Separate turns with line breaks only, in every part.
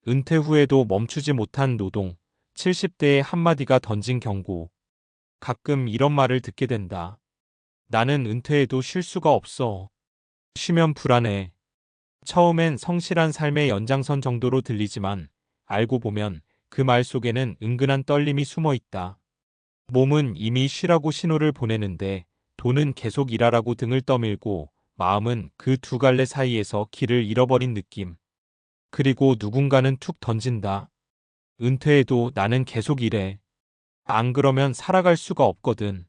은퇴 후에도 멈추지 못한 노동, 70대의 한마디가 던진 경고. 가끔 이런 말을 듣게 된다. 나는 은퇴해도 쉴 수가 없어. 쉬면 불안해. 처음엔 성실한 삶의 연장선 정도로 들리지만 알고 보면 그 말 속에는 은근한 떨림이 숨어 있다. 몸은 이미 쉬라고 신호를 보내는데 돈은 계속 일하라고 등을 떠밀고 마음은 그 두 갈래 사이에서 길을 잃어버린 느낌. 그리고 누군가는 툭 던진다. 은퇴해도 나는 계속 일해. 안 그러면 살아갈 수가 없거든.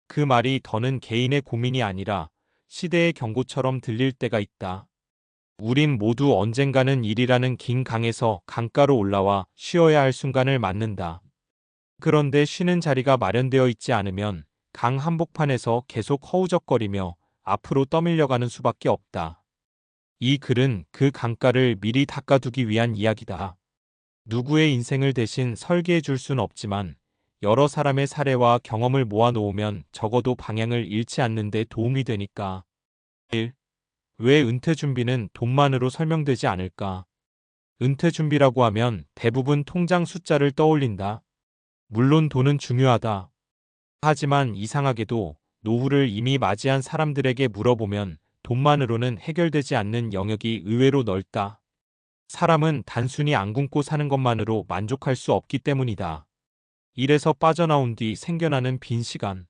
그 말이 더는 개인의 고민이 아니라 시대의 경고처럼 들릴 때가 있다. 우린 모두 언젠가는 일이라는 긴 강에서 강가로 올라와 쉬어야 할 순간을 맞는다. 그런데 쉬는 자리가 마련되어 있지 않으면 강 한복판에서 계속 허우적거리며 앞으로 떠밀려가는 수밖에 없다. 이 글은 그 강가를 미리 닦아두기 위한 이야기다. 누구의 인생을 대신 설계해 줄 순 없지만 여러 사람의 사례와 경험을 모아놓으면 적어도 방향을 잃지 않는 데 도움이 되니까. 1. 왜 은퇴 준비는 돈만으로 설명되지 않을까? 은퇴 준비라고 하면 대부분 통장 숫자를 떠올린다. 물론 돈은 중요하다. 하지만 이상하게도 노후를 이미 맞이한 사람들에게 물어보면 돈만으로는 해결되지 않는 영역이 의외로 넓다. 사람은 단순히 안 굶고 사는 것만으로 만족할 수 없기 때문이다. 일에서 빠져나온 뒤 생겨나는 빈 시간,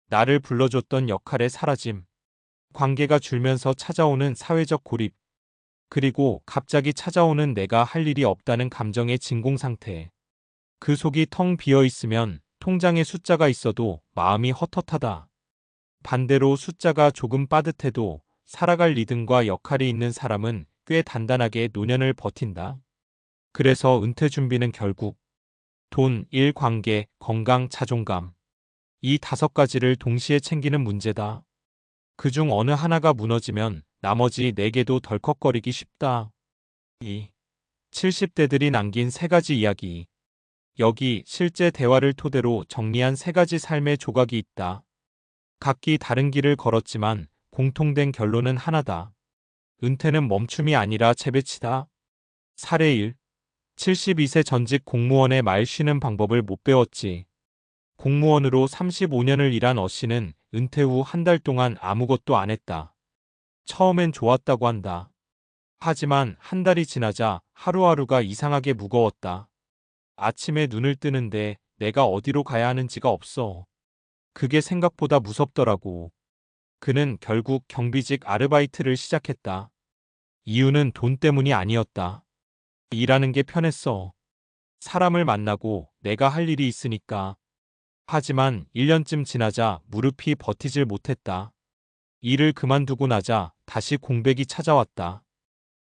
나를 불러줬던 역할의 사라짐, 관계가 줄면서 찾아오는 사회적 고립, 그리고 갑자기 찾아오는 내가 할 일이 없다는 감정의 진공 상태. 그 속이 텅 비어 있으면 통장에 숫자가 있어도 마음이 헛헛하다. 반대로 숫자가 조금 빠듯해도 살아갈 리듬과 역할이 있는 사람은 꽤 단단하게 노년을 버틴다. 그래서 은퇴 준비는 결국 돈, 일, 관계, 건강, 자존감. 이 5가지를 동시에 챙기는 문제다. 그중 어느 하나가 무너지면 나머지 4개도 덜컥거리기 쉽다. 2. 70대들이 남긴 3가지 이야기. 여기 실제 대화를 토대로 정리한 3가지 삶의 조각이 있다. 각기 다른 길을 걸었지만 공통된 결론은 하나다. 은퇴는 멈춤이 아니라 재배치다. 사례 1. 72세 전직 공무원의 말 쉬는 방법을 못 배웠지. 공무원으로 35년을 일한 어 씨는 은퇴 후 한 달 동안 아무것도 안 했다. 처음엔 좋았다고 한다. 하지만 한 달이 지나자 하루하루가 이상하게 무거웠다. 아침에 눈을 뜨는데 내가 어디로 가야 하는지가 없어. 그게 생각보다 무섭더라고. 그는 결국 경비직 아르바이트를 시작했다. 이유는 돈 때문이 아니었다. 일하는 게 편했어. 사람을 만나고 내가 할 일이 있으니까. 하지만 1년쯤 지나자 무릎이 버티질 못했다. 일을 그만두고 나자 다시 공백이 찾아왔다.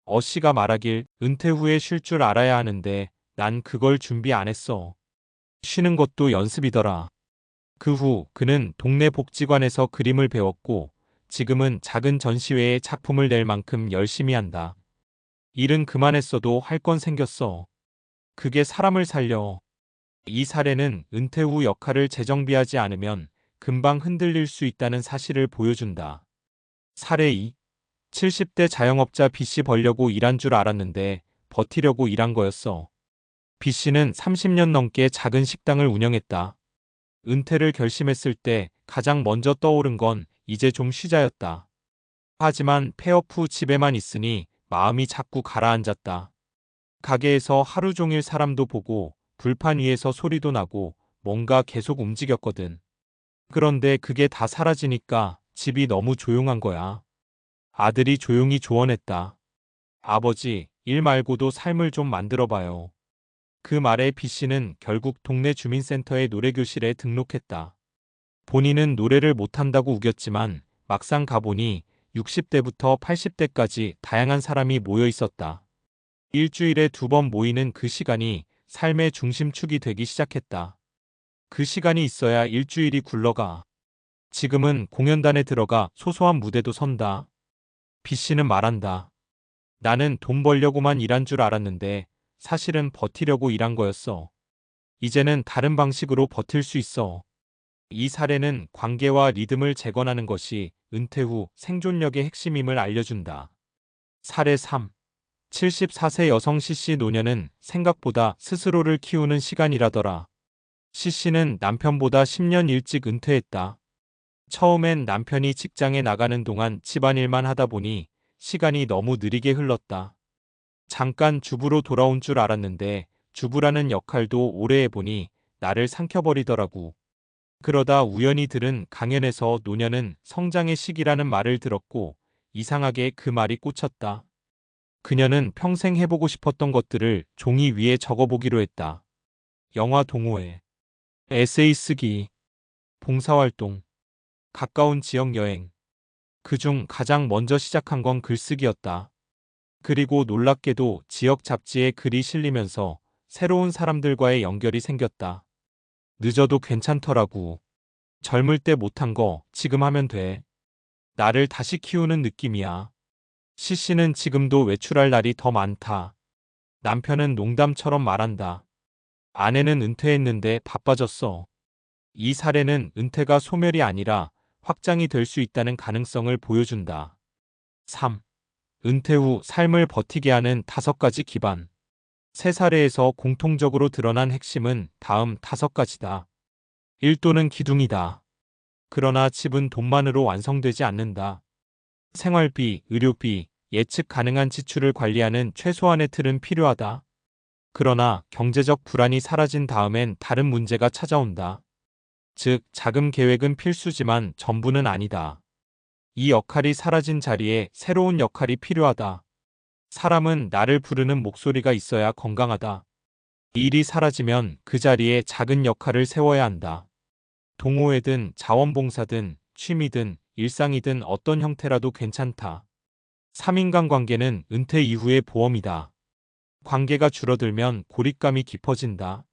어 씨가 말하길 은퇴 후에 쉴 줄 알아야 하는데 난 그걸 준비 안 했어. 쉬는 것도 연습이더라. 그 후 그는 동네 복지관에서 그림을 배웠고 지금은 작은 전시회에 작품을 낼 만큼 열심히 한다. 일은 그만했어도 할 건 생겼어. 그게 사람을 살려. 이 사례는 은퇴 후 역할을 재정비하지 않으면 금방 흔들릴 수 있다는 사실을 보여준다. 사례 2. 70대 자영업자 B씨 벌려고 일한 줄 알았는데 버티려고 일한 거였어. B씨는 30년 넘게 작은 식당을 운영했다. 은퇴를 결심했을 때 가장 먼저 떠오른 건 이제 좀 쉬자였다. 하지만 폐업 후 집에만 있으니 마음이 자꾸 가라앉았다. 가게에서 하루 종일 사람도 보고 불판 위에서 소리도 나고 뭔가 계속 움직였거든. 그런데 그게 다 사라지니까 집이 너무 조용한 거야. 아들이 조용히 조언했다. 아버지, 일 말고도 삶을 좀 만들어봐요. 그 말에 B씨는 결국 동네 주민센터의 노래교실에 등록했다. 본인은 노래를 못한다고 우겼지만 막상 가보니 60대부터 80대까지 다양한 사람이 모여 있었다. 일주일에 2번 모이는 그 시간이 삶의 중심축이 되기 시작했다. 그 시간이 있어야 일주일이 굴러가. 지금은 공연단에 들어가 소소한 무대도 선다. B씨는 말한다. 나는 돈 벌려고만 일한 줄 알았는데 사실은 버티려고 일한 거였어. 이제는 다른 방식으로 버틸 수 있어. 이 사례는 관계와 리듬을 재건하는 것이 은퇴 후 생존력의 핵심임을 알려준다. 사례 3. 74세 여성 C씨 노년은 생각보다 스스로를 키우는 시간이라더라. C씨는 남편보다 10년 일찍 은퇴했다. 처음엔 남편이 직장에 나가는 동안 집안일만 하다 보니 시간이 너무 느리게 흘렀다. 잠깐 주부로 돌아온 줄 알았는데 주부라는 역할도 오래 해보니 나를 삼켜버리더라고. 그러다 우연히 들은 강연에서 노년은 성장의 시기라는 말을 들었고 이상하게 그 말이 꽂혔다. 그녀는 평생 해보고 싶었던 것들을 종이 위에 적어보기로 했다. 영화 동호회, 에세이 쓰기, 봉사활동, 가까운 지역 여행. 그중 가장 먼저 시작한 건 글쓰기였다. 그리고 놀랍게도 지역 잡지에 글이 실리면서 새로운 사람들과의 연결이 생겼다. 늦어도 괜찮더라고. 젊을 때 못한 거 지금 하면 돼. 나를 다시 키우는 느낌이야. C씨는 지금도 외출할 날이 더 많다. 남편은 농담처럼 말한다. 아내는 은퇴했는데 바빠졌어. 이 사례는 은퇴가 소멸이 아니라 확장이 될 수 있다는 가능성을 보여준다. 3. 은퇴 후 삶을 버티게 하는 5가지 기반. 세 사례에서 공통적으로 드러난 핵심은 다음 5가지다. 1. 기둥이다. 그러나 집은 돈만으로 완성되지 않는다. 생활비, 의료비, 예측 가능한 지출을 관리하는 최소한의 틀은 필요하다. 그러나 경제적 불안이 사라진 다음엔 다른 문제가 찾아온다. 즉, 자금 계획은 필수지만 전부는 아니다. 이 역할이 사라진 자리에 새로운 역할이 필요하다. 사람은 나를 부르는 목소리가 있어야 건강하다. 일이 사라지면 그 자리에 작은 역할을 세워야 한다. 동호회든 자원봉사든 취미든 일상이든 어떤 형태라도 괜찮다. 3인간 관계는 은퇴 이후의 보험이다. 관계가 줄어들면 고립감이 깊어진다.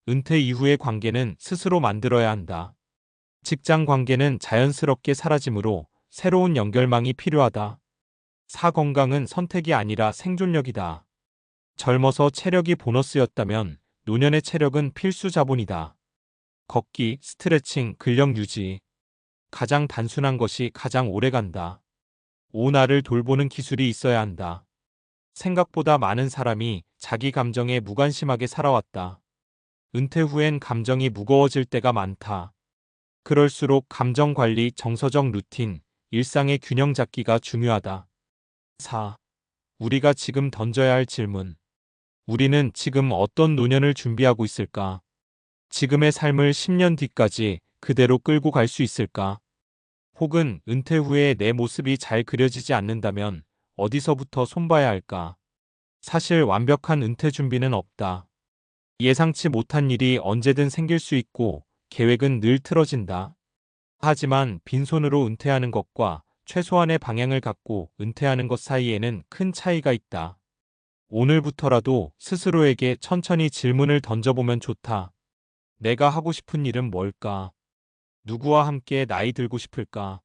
은퇴 이후의 관계는 스스로 만들어야 한다. 직장 관계는 자연스럽게 사라지므로 새로운 연결망이 필요하다. 4. 건강은 선택이 아니라 생존력이다. 젊어서 체력이 보너스였다면 노년의 체력은 필수 자본이다. 걷기, 스트레칭, 근력 유지. 가장 단순한 것이 가장 오래 간다. 나를 돌보는 기술이 있어야 한다. 생각보다 많은 사람이 자기 감정에 무관심하게 살아왔다. 은퇴 후엔 감정이 무거워질 때가 많다. 그럴수록 감정 관리, 정서적 루틴, 일상의 균형 잡기가 중요하다. 4. 우리가 지금 던져야 할 질문. 우리는 지금 어떤 노년을 준비하고 있을까? 지금의 삶을 10년 뒤까지 그대로 끌고 갈 수 있을까? 혹은 은퇴 후에 내 모습이 잘 그려지지 않는다면 어디서부터 손봐야 할까? 사실 완벽한 은퇴 준비는 없다. 예상치 못한 일이 언제든 생길 수 있고 계획은 늘 틀어진다. 하지만 빈손으로 은퇴하는 것과 최소한의 방향을 갖고 은퇴하는 것 사이에는 큰 차이가 있다. 오늘부터라도 스스로에게 천천히 질문을 던져보면 좋다. 내가 하고 싶은 일은 뭘까? 누구와 함께 나이 들고 싶을까?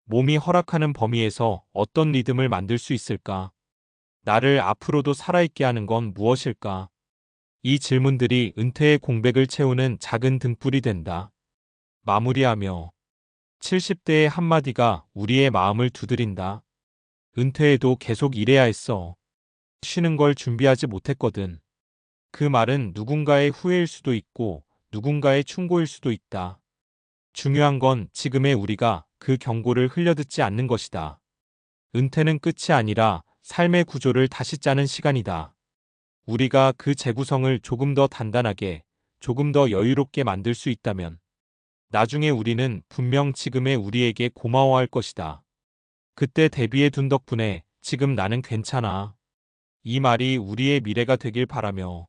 몸이 허락하는 범위에서 어떤 리듬을 만들 수 있을까? 나를 앞으로도 살아있게 하는 건 무엇일까? 이 질문들이 은퇴의 공백을 채우는 작은 등불이 된다. 마무리하며 70대의 한마디가 우리의 마음을 두드린다. 은퇴해도 계속 일해야 했어. 쉬는 걸 준비하지 못했거든. 그 말은 누군가의 후회일 수도 있고 누군가의 충고일 수도 있다. 중요한 건 지금의 우리가 그 경고를 흘려듣지 않는 것이다. 은퇴는 끝이 아니라 삶의 구조를 다시 짜는 시간이다. 우리가 그 재구성을 조금 더 단단하게, 조금 더 여유롭게 만들 수 있다면 나중에 우리는 분명 지금의 우리에게 고마워할 것이다. 그때 대비해 둔 덕분에 지금 나는 괜찮아. 이 말이 우리의 미래가 되길 바라며